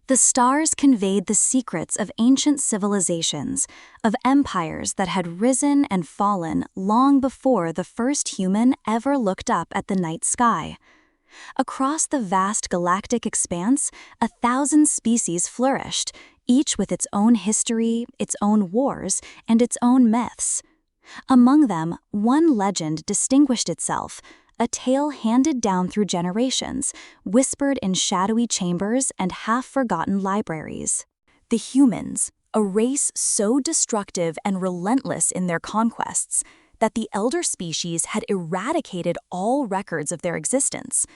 The stars conveyed the secrets of ancient civilizations, of empires that had risen and fallen long before the first human ever looked up at the night sky. Across the vast galactic expanse, 1,000 species flourished, each with its own history, its own wars, and its own myths. Among them, one legend distinguished itself, a tale handed down through generations, whispered in shadowy chambers and half-forgotten libraries. The humans, a race so destructive and relentless in their conquests that the elder species had eradicated all records of their existence.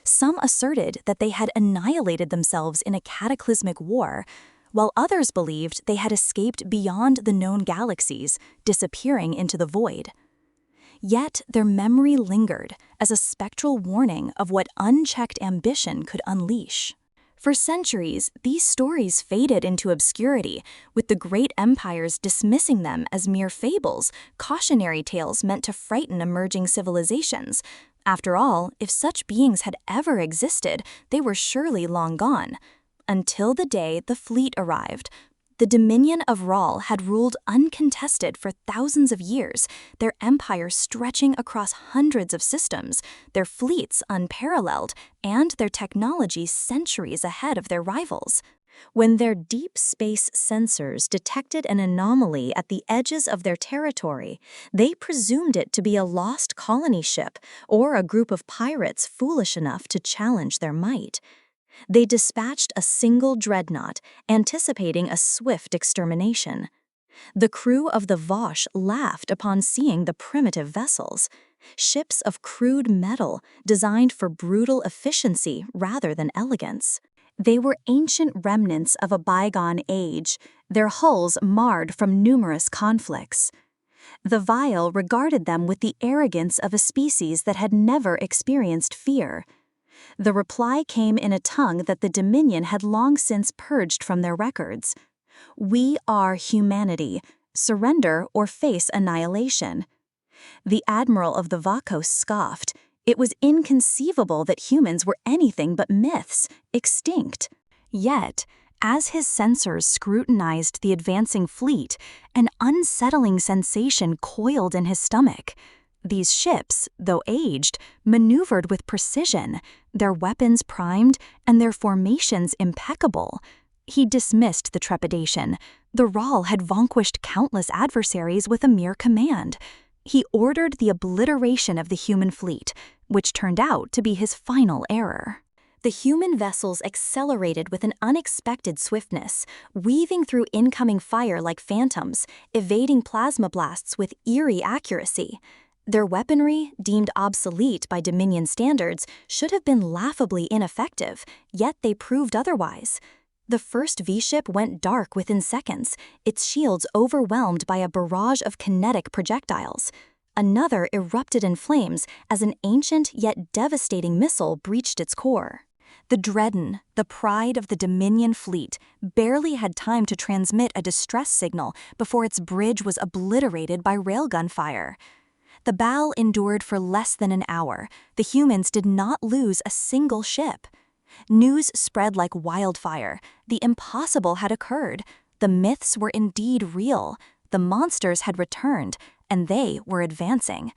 Some asserted that they had annihilated themselves in a cataclysmic war, while others believed they had escaped beyond the known galaxies, disappearing into the void. Yet their memory lingered as a spectral warning of what unchecked ambition could unleash. For centuries, these stories faded into obscurity, with the great empires dismissing them as mere fables, cautionary tales meant to frighten emerging civilizations. After all, if such beings had ever existed, they were surely long gone. Until the day the fleet arrived. The dominion of Rahl had ruled uncontested for thousands of years, their empire stretching across hundreds of systems, their fleets unparalleled, and their technology centuries ahead of their rivals. When their deep space sensors detected an anomaly at the edges of their territory, they presumed it to be a lost colony ship or a group of pirates foolish enough to challenge their might. They dispatched a single dreadnought, anticipating a swift extermination. The crew of the Vosh laughed upon seeing the primitive vessels, ships of crude metal designed for brutal efficiency rather than elegance. They were ancient remnants of a bygone age, their hulls marred from numerous conflicts. The Vile regarded them with the arrogance of a species that had never experienced fear. The reply came in a tongue that the Dominion had long since purged from their records. "We are humanity. Surrender or face annihilation." The admiral of the Vakos scoffed. It was inconceivable that humans were anything but myths, extinct. Yet, as his sensors scrutinized the advancing fleet, an unsettling sensation coiled in his stomach. These ships, though aged, maneuvered with precision, their weapons primed and their formations impeccable. He dismissed the trepidation. The Rahl had vanquished countless adversaries with a mere command. He ordered the obliteration of the human fleet, which turned out to be his final error. The human vessels accelerated with an unexpected swiftness, weaving through incoming fire like phantoms, evading plasma blasts with eerie accuracy. Their weaponry, deemed obsolete by Dominion standards, should have been laughably ineffective, yet they proved otherwise. The first V-ship went dark within seconds, its shields overwhelmed by a barrage of kinetic projectiles. Another erupted in flames as an ancient yet devastating missile breached its core. The Dredden, the pride of the Dominion fleet, barely had time to transmit a distress signal before its bridge was obliterated by railgun fire. The battle endured for less than an hour. The humans did not lose a single ship. News spread like wildfire. The impossible had occurred. The myths were indeed real. The monsters had returned, and they were advancing.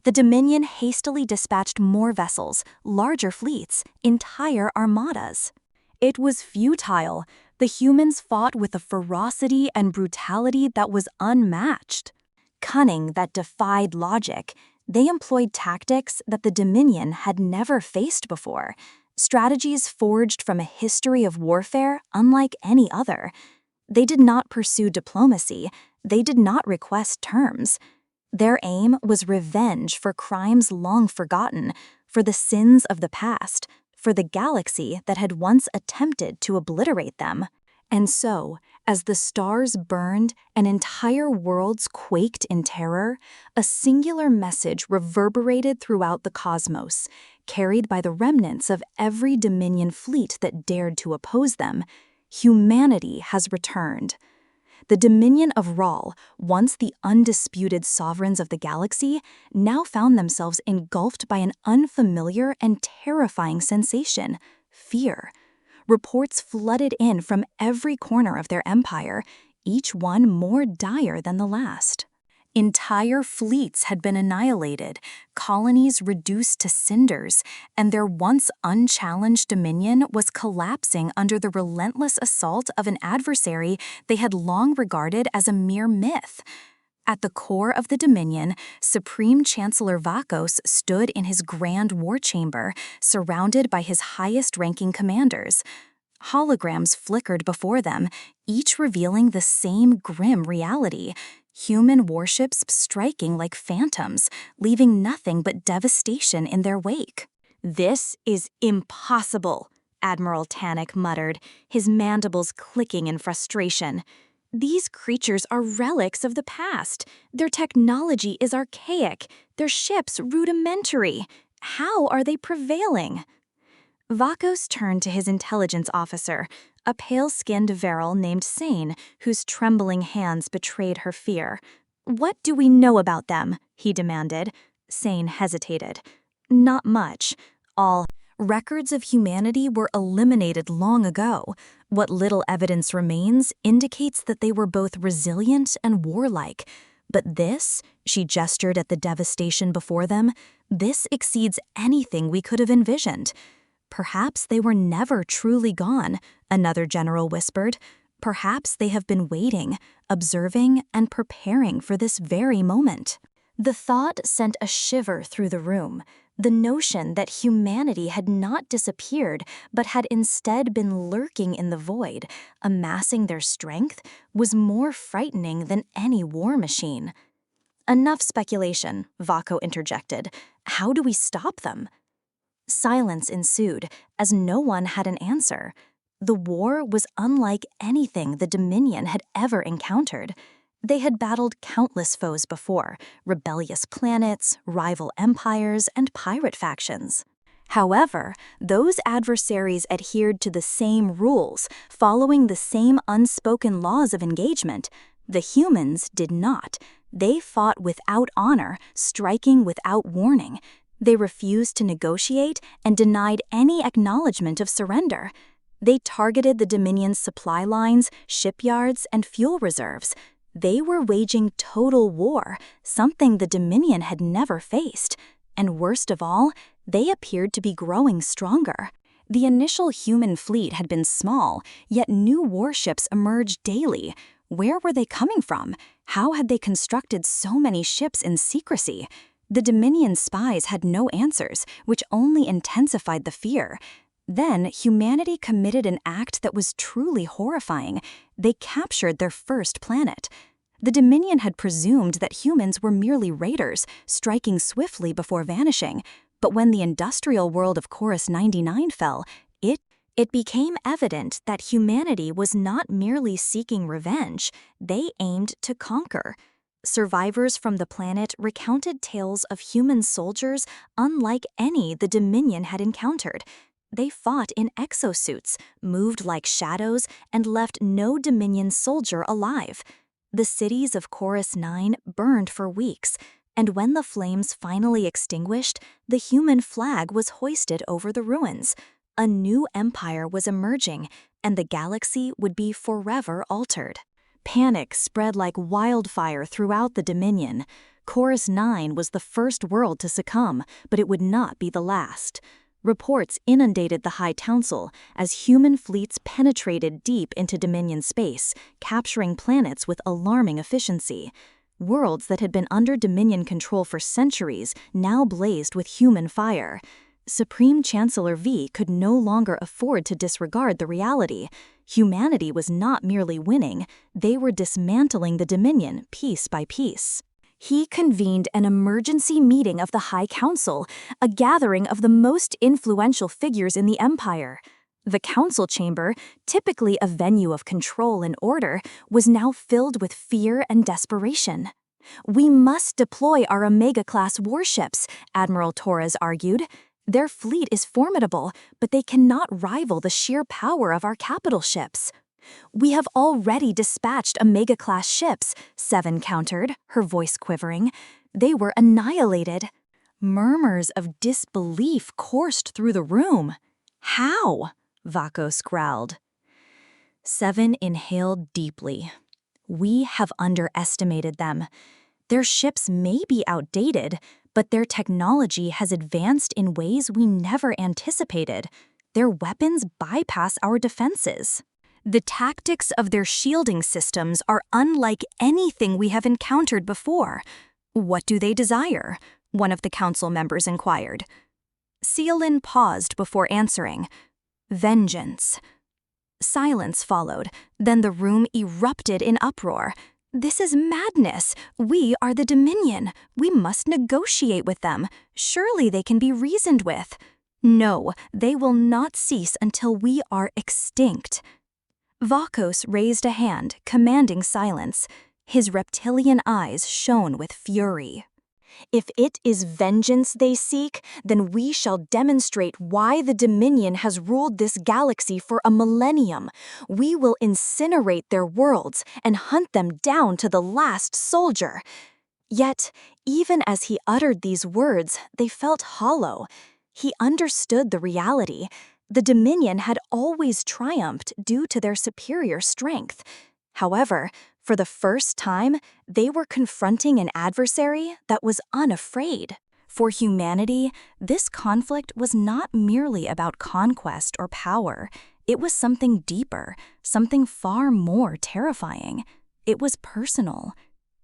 The Dominion hastily dispatched more vessels, larger fleets, entire armadas. It was futile. The humans fought with a ferocity and brutality that was unmatched. Cunning that defied logic, they employed tactics that the Dominion had never faced before, strategies forged from a history of warfare unlike any other. They did not pursue diplomacy, they did not request terms. Their aim was revenge for crimes long forgotten, for the sins of the past, for the galaxy that had once attempted to obliterate them. And so, as the stars burned and entire worlds quaked in terror, a singular message reverberated throughout the cosmos, carried by the remnants of every Dominion fleet that dared to oppose them. Humanity has returned. The Dominion of Rahl, once the undisputed sovereigns of the galaxy, now found themselves engulfed by an unfamiliar and terrifying sensation: fear. Reports flooded in from every corner of their empire, each one more dire than the last. Entire fleets had been annihilated, colonies reduced to cinders, and their once unchallenged dominion was collapsing under the relentless assault of an adversary they had long regarded as a mere myth. At the core of the Dominion, Supreme Chancellor Vakos stood in his grand war chamber, surrounded by his highest-ranking commanders. Holograms flickered before them, each revealing the same grim reality: human warships striking like phantoms, leaving nothing but devastation in their wake. "This is impossible," Admiral Tannick muttered, his mandibles clicking in frustration. "These creatures are relics of the past. Their technology is archaic, their ships rudimentary. How are they prevailing?" Vakos turned to his intelligence officer, a pale-skinned Varel named Sane, whose trembling hands betrayed her fear. "What do we know about them?" he demanded. Sane hesitated. "Not much. All records of humanity were eliminated long ago. What little evidence remains indicates that they were both resilient and warlike. But this," she gestured at the devastation before them, "this exceeds anything we could have envisioned." "Perhaps they were never truly gone," another general whispered. "Perhaps they have been waiting, observing, and preparing for this very moment." The thought sent a shiver through the room. The notion that humanity had not disappeared but had instead been lurking in the void, amassing their strength, was more frightening than any war machine. "Enough speculation," Vako interjected. "How do we stop them?" Silence ensued, as no one had an answer. The war was unlike anything the Dominion had ever encountered. They had battled countless foes before: rebellious planets, rival empires, and pirate factions. However, those adversaries adhered to the same rules, following the same unspoken laws of engagement. The humans did not. They fought without honor, striking without warning. They refused to negotiate and denied any acknowledgement of surrender. They targeted the Dominion's supply lines, shipyards, and fuel reserves. They were waging total war, something the Dominion had never faced. And worst of all, they appeared to be growing stronger. The initial human fleet had been small, yet new warships emerged daily. Where were they coming from? How had they constructed so many ships in secrecy? The Dominion spies had no answers, which only intensified the fear. Then humanity committed an act that was truly horrifying. They captured their first planet. The Dominion had presumed that humans were merely raiders, striking swiftly before vanishing. But when the industrial world of Chorus 99 fell, it became evident that humanity was not merely seeking revenge. They aimed to conquer. Survivors from the planet recounted tales of human soldiers unlike any the Dominion had encountered. They fought in exosuits, moved like shadows, and left no Dominion soldier alive. The cities of Chorus 9 burned for weeks, and when the flames finally extinguished, the human flag was hoisted over the ruins. A new empire was emerging, and the galaxy would be forever altered. Panic spread like wildfire throughout the Dominion. Chorus 9 was the first world to succumb, but it would not be the last. Reports inundated the High Council as human fleets penetrated deep into Dominion space, capturing planets with alarming efficiency. Worlds that had been under Dominion control for centuries now blazed with human fire. Supreme Chancellor V could no longer afford to disregard the reality. Humanity was not merely winning, they were dismantling the Dominion piece by piece. He convened an emergency meeting of the High Council, a gathering of the most influential figures in the Empire. The council chamber, typically a venue of control and order, was now filled with fear and desperation. "We must deploy our Omega-class warships," Admiral Torres argued. "Their fleet is formidable, but they cannot rival the sheer power of our capital ships." "We have already dispatched Omega-class ships," Seven countered, her voice quivering. "They were annihilated." Murmurs of disbelief coursed through the room. "How?" Vakos growled. Seven inhaled deeply. We have underestimated them. Their ships may be outdated, but their technology has advanced in ways we never anticipated. Their weapons bypass our defenses. The tactics of their shielding systems are unlike anything we have encountered before. What do they desire? One of the council members inquired. Sealin paused before answering. Vengeance. Silence followed, then the room erupted in uproar. This is madness. We are the Dominion. We must negotiate with them. Surely they can be reasoned with. No, they will not cease until we are extinct. Vakos raised a hand, commanding silence. His reptilian eyes shone with fury. If it is vengeance they seek, then we shall demonstrate why the Dominion has ruled this galaxy for a millennium. We will incinerate their worlds and hunt them down to the last soldier. Yet, even as he uttered these words, they felt hollow. He understood the reality. The Dominion had always triumphed due to their superior strength. However, for the first time, they were confronting an adversary that was unafraid. For humanity, this conflict was not merely about conquest or power. It was something deeper, something far more terrifying. It was personal.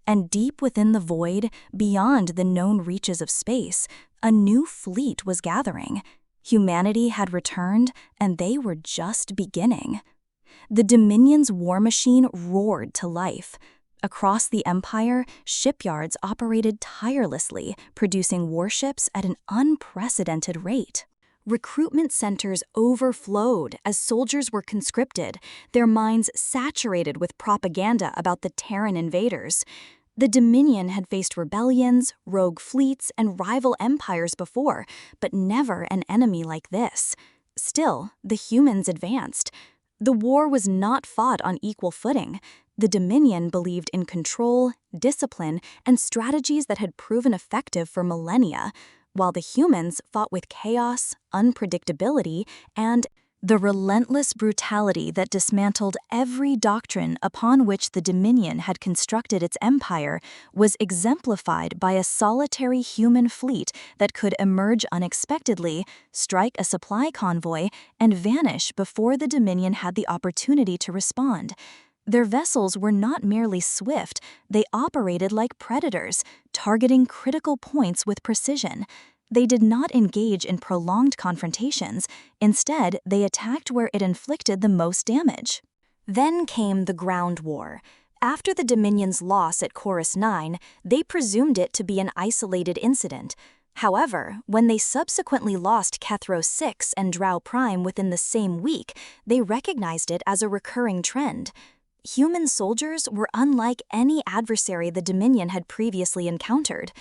And deep within the void, beyond the known reaches of space, a new fleet was gathering. Humanity had returned, and they were just beginning. The Dominion's war machine roared to life. Across the Empire, shipyards operated tirelessly, producing warships at an unprecedented rate. Recruitment centers overflowed as soldiers were conscripted, their minds saturated with propaganda about the Terran invaders. The Dominion had faced rebellions, rogue fleets, and rival empires before, but never an enemy like this. Still, the humans advanced. The war was not fought on equal footing. The Dominion believed in control, discipline, and strategies that had proven effective for millennia, while the humans fought with chaos, unpredictability, and the relentless brutality that dismantled every doctrine upon which the Dominion had constructed its empire was exemplified by a solitary human fleet that could emerge unexpectedly, strike a supply convoy, and vanish before the Dominion had the opportunity to respond. Their vessels were not merely swift, they operated like predators, targeting critical points with precision. They did not engage in prolonged confrontations. Instead, they attacked where it inflicted the most damage. Then came the ground war. After the Dominion's loss at Chorus 9, they presumed it to be an isolated incident. However, when they subsequently lost Kethro 6 and Drow Prime within the same week, they recognized it as a recurring trend. Human soldiers were unlike any adversary the Dominion had previously encountered.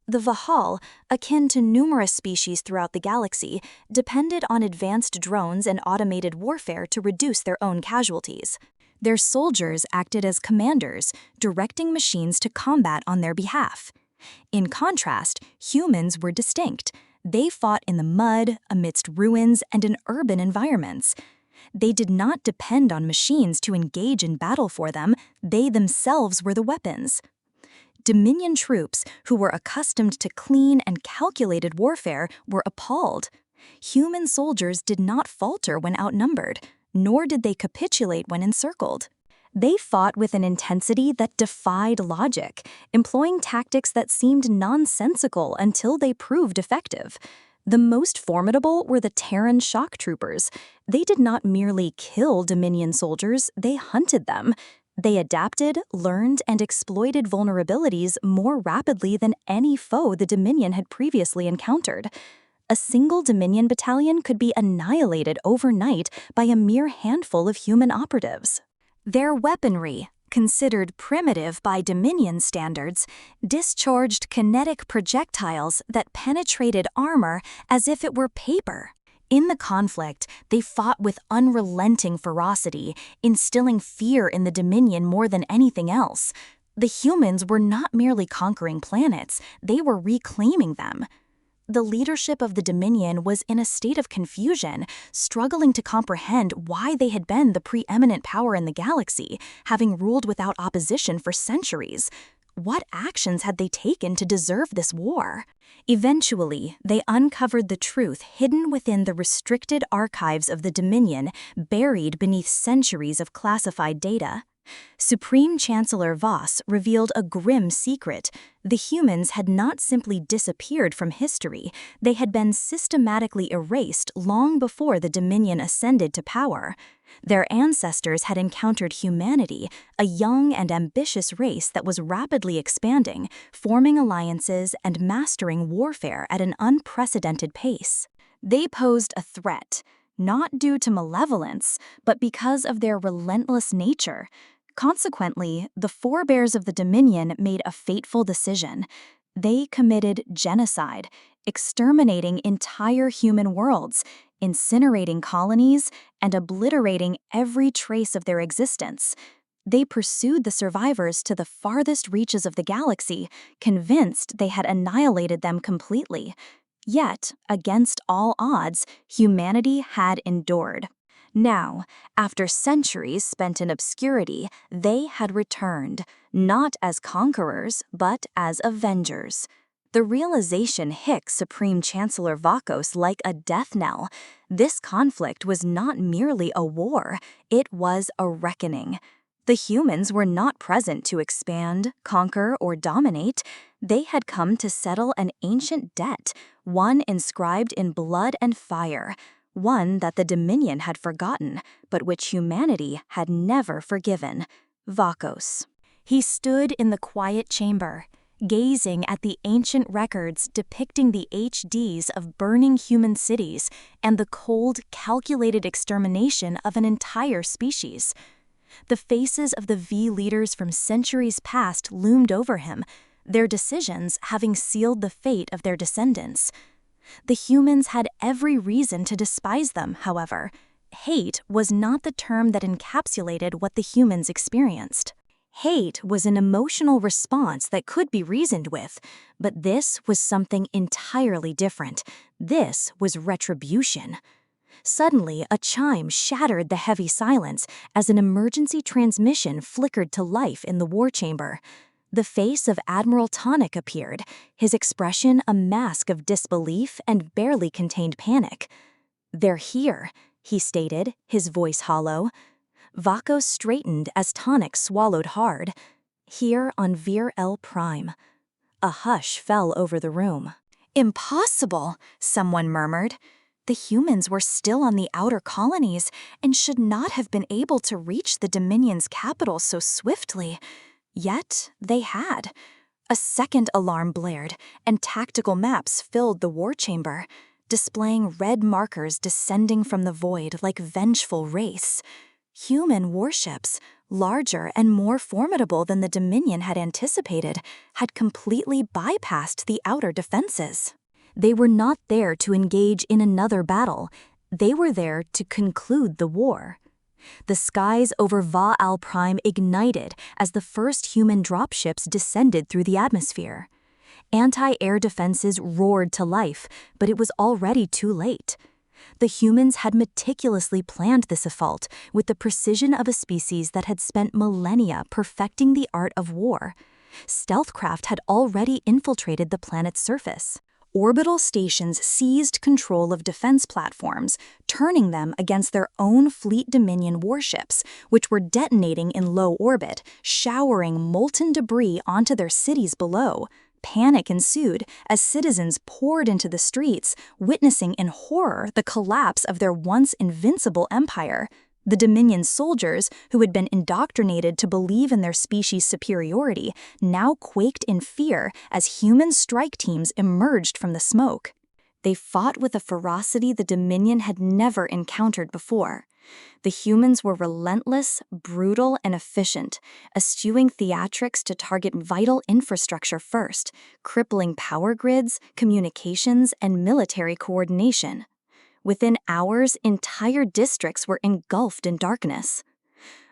The Vahal, akin to numerous species throughout the galaxy, depended on advanced drones and automated warfare to reduce their own casualties. Their soldiers acted as commanders, directing machines to combat on their behalf. In contrast, humans were distinct. They fought in the mud, amidst ruins, and in urban environments. They did not depend on machines to engage in battle for them. They themselves were the weapons. Dominion troops, who were accustomed to clean and calculated warfare, were appalled. Human soldiers did not falter when outnumbered, nor did they capitulate when encircled. They fought with an intensity that defied logic, employing tactics that seemed nonsensical until they proved effective. The most formidable were the Terran shock troopers. They did not merely kill Dominion soldiers, they hunted them. They adapted, learned, and exploited vulnerabilities more rapidly than any foe the Dominion had previously encountered. A single Dominion battalion could be annihilated overnight by a mere handful of human operatives. Their weaponry, considered primitive by Dominion standards, discharged kinetic projectiles that penetrated armor as if it were paper. In the conflict, they fought with unrelenting ferocity, instilling fear in the Dominion more than anything else. The humans were not merely conquering planets, they were reclaiming them. The leadership of the Dominion was in a state of confusion, struggling to comprehend why they had been the preeminent power in the galaxy, having ruled without opposition for centuries. What actions had they taken to deserve this war? Eventually, they uncovered the truth hidden within the restricted archives of the Dominion, buried beneath centuries of classified data. Supreme Chancellor Voss revealed a grim secret. The humans had not simply disappeared from history, they had been systematically erased long before the Dominion ascended to power. Their ancestors had encountered humanity, a young and ambitious race that was rapidly expanding, forming alliances and mastering warfare at an unprecedented pace. They posed a threat, not due to malevolence, but because of their relentless nature. Consequently, the forebears of the Dominion made a fateful decision. They committed genocide, exterminating entire human worlds, incinerating colonies, and obliterating every trace of their existence. They pursued the survivors to the farthest reaches of the galaxy, convinced they had annihilated them completely. Yet, against all odds, humanity had endured. Now, after centuries spent in obscurity, they had returned, not as conquerors, but as avengers. The realization hit Supreme Chancellor Vakos like a death knell. This conflict was not merely a war, it was a reckoning. The humans were not present to expand, conquer, or dominate. They had come to settle an ancient debt, one inscribed in blood and fire. One that the Dominion had forgotten, but which humanity had never forgiven. Vakos. He stood in the quiet chamber, gazing at the ancient records depicting the HDs of burning human cities and the cold, calculated extermination of an entire species. The faces of the V leaders from centuries past loomed over him, their decisions having sealed the fate of their descendants. The humans had every reason to despise them, however. Hate was not the term that encapsulated what the humans experienced. Hate was an emotional response that could be reasoned with, but this was something entirely different. This was retribution. Suddenly, a chime shattered the heavy silence as an emergency transmission flickered to life in the war chamber. The face of Admiral Tonic appeared, his expression a mask of disbelief and barely contained panic. "They're here," he stated, his voice hollow. Vakos straightened as Tonic swallowed hard. "Here on Vir L Prime." A hush fell over the room. "Impossible," someone murmured. "The humans were still on the outer colonies and should not have been able to reach the Dominion's capital so swiftly." Yet they had. A second alarm blared, and tactical maps filled the war chamber, displaying red markers descending from the void like vengeful wraiths. Human warships, larger and more formidable than the Dominion had anticipated, had completely bypassed the outer defenses. They were not there to engage in another battle. They were there to conclude the war. The skies over Va Al Prime ignited as the first human dropships descended through the atmosphere. Anti-air defenses roared to life, but it was already too late. The humans had meticulously planned this assault with the precision of a species that had spent millennia perfecting the art of war. Stealthcraft had already infiltrated the planet's surface. Orbital stations seized control of defense platforms, turning them against their own Fleet Dominion warships, which were detonating in low orbit, showering molten debris onto their cities below. Panic ensued as citizens poured into the streets, witnessing in horror the collapse of their once invincible empire. The Dominion soldiers, who had been indoctrinated to believe in their species' superiority, now quaked in fear as human strike teams emerged from the smoke. They fought with a ferocity the Dominion had never encountered before. The humans were relentless, brutal, and efficient, eschewing theatrics to target vital infrastructure first, crippling power grids, communications, and military coordination. Within hours, entire districts were engulfed in darkness.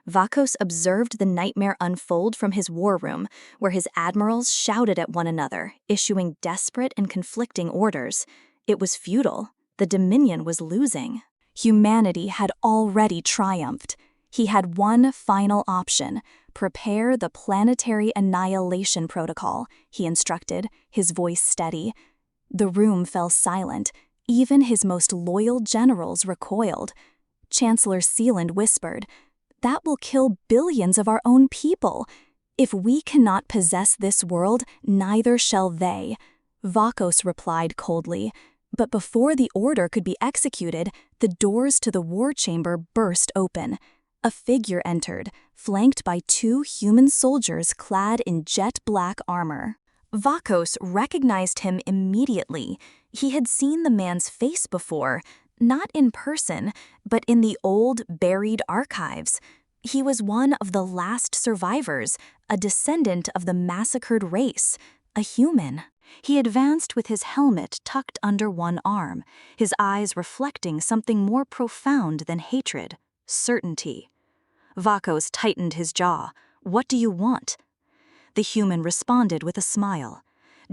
Vakos observed the nightmare unfold from his war room, where his admirals shouted at one another, issuing desperate and conflicting orders. It was futile. The Dominion was losing. Humanity had already triumphed. He had one final option: prepare the planetary annihilation protocol, he instructed, his voice steady. The room fell silent. Even his most loyal generals recoiled. Chancellor Sealand whispered, "That will kill billions of our own people. If we cannot possess this world, neither shall they." Vakos replied coldly, but before the order could be executed, the doors to the war chamber burst open. A figure entered, flanked by 2 human soldiers clad in jet-black armor. Vakos recognized him immediately. He had seen the man's face before, not in person, but in the old, buried archives. He was one of the last survivors, a descendant of the massacred race, a human. He advanced with his helmet tucked under one arm, his eyes reflecting something more profound than hatred: certainty. Vakos tightened his jaw. "What do you want?" The human responded with a smile.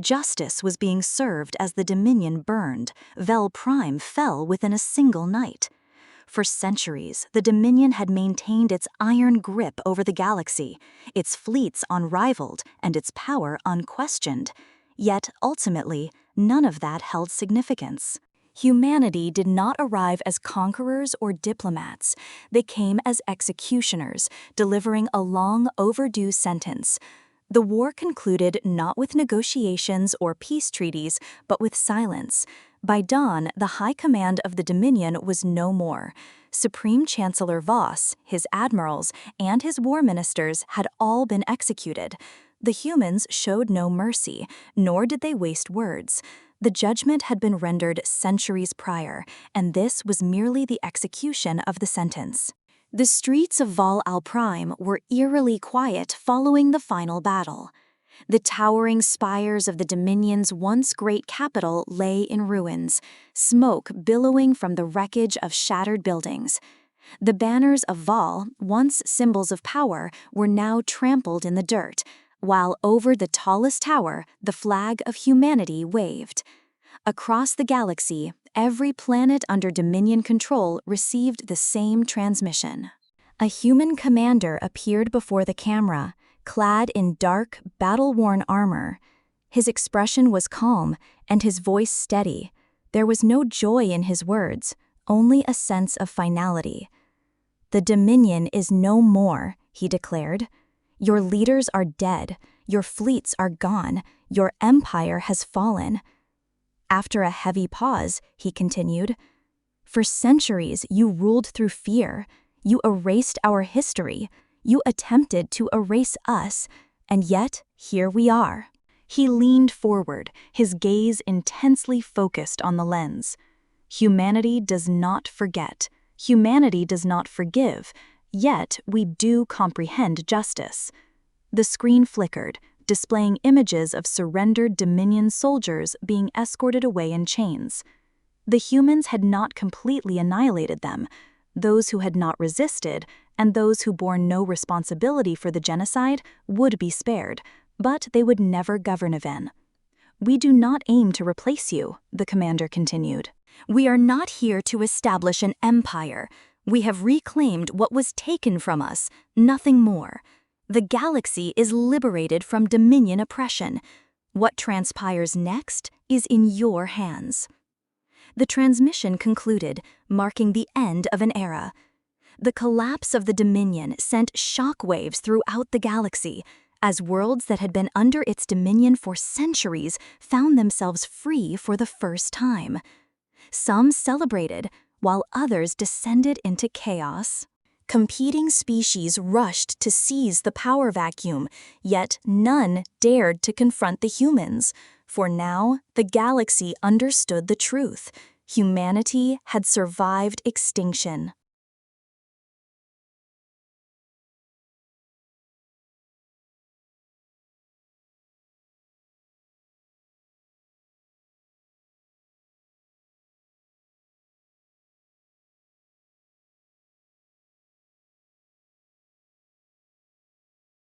Justice was being served as the Dominion burned. Vel Prime fell within a single night. For centuries, the Dominion had maintained its iron grip over the galaxy, its fleets unrivaled and its power unquestioned. Yet, ultimately, none of that held significance. Humanity did not arrive as conquerors or diplomats. They came as executioners, delivering a long overdue sentence. The war concluded not with negotiations or peace treaties, but with silence. By dawn, the high command of the Dominion was no more. Supreme Chancellor Voss, his admirals, and his war ministers had all been executed. The humans showed no mercy, nor did they waste words. The judgment had been rendered centuries prior, and this was merely the execution of the sentence. The streets of Val al Prime were eerily quiet following the final battle. The towering spires of the Dominion's once great capital lay in ruins, smoke billowing from the wreckage of shattered buildings. The banners of Val, once symbols of power, were now trampled in the dirt, while over the tallest tower, the flag of humanity waved. Across the galaxy, every planet under Dominion control received the same transmission. A human commander appeared before the camera, clad in dark, battle-worn armor. His expression was calm, and his voice steady. There was no joy in his words, only a sense of finality. "The Dominion is no more," he declared. "Your leaders are dead, your fleets are gone, your empire has fallen." After a heavy pause, he continued, "For centuries you ruled through fear. You erased our history. You attempted to erase us, and yet here we are." He leaned forward, his gaze intensely focused on the lens. Humanity does not forget. Humanity does not forgive. Yet we do comprehend justice. The screen flickered, displaying images of surrendered Dominion soldiers being escorted away in chains. The humans had not completely annihilated them. Those who had not resisted, and those who bore no responsibility for the genocide, would be spared, but they would never govern again. "We do not aim to replace you," the commander continued. "We are not here to establish an empire. We have reclaimed what was taken from us, nothing more. The galaxy is liberated from Dominion oppression. What transpires next is in your hands." The transmission concluded, marking the end of an era. The collapse of the Dominion sent shockwaves throughout the galaxy, as worlds that had been under its dominion for centuries found themselves free for the first time. Some celebrated, while others descended into chaos. Competing species rushed to seize the power vacuum, yet none dared to confront the humans. For now, the galaxy understood the truth. Humanity had survived extinction.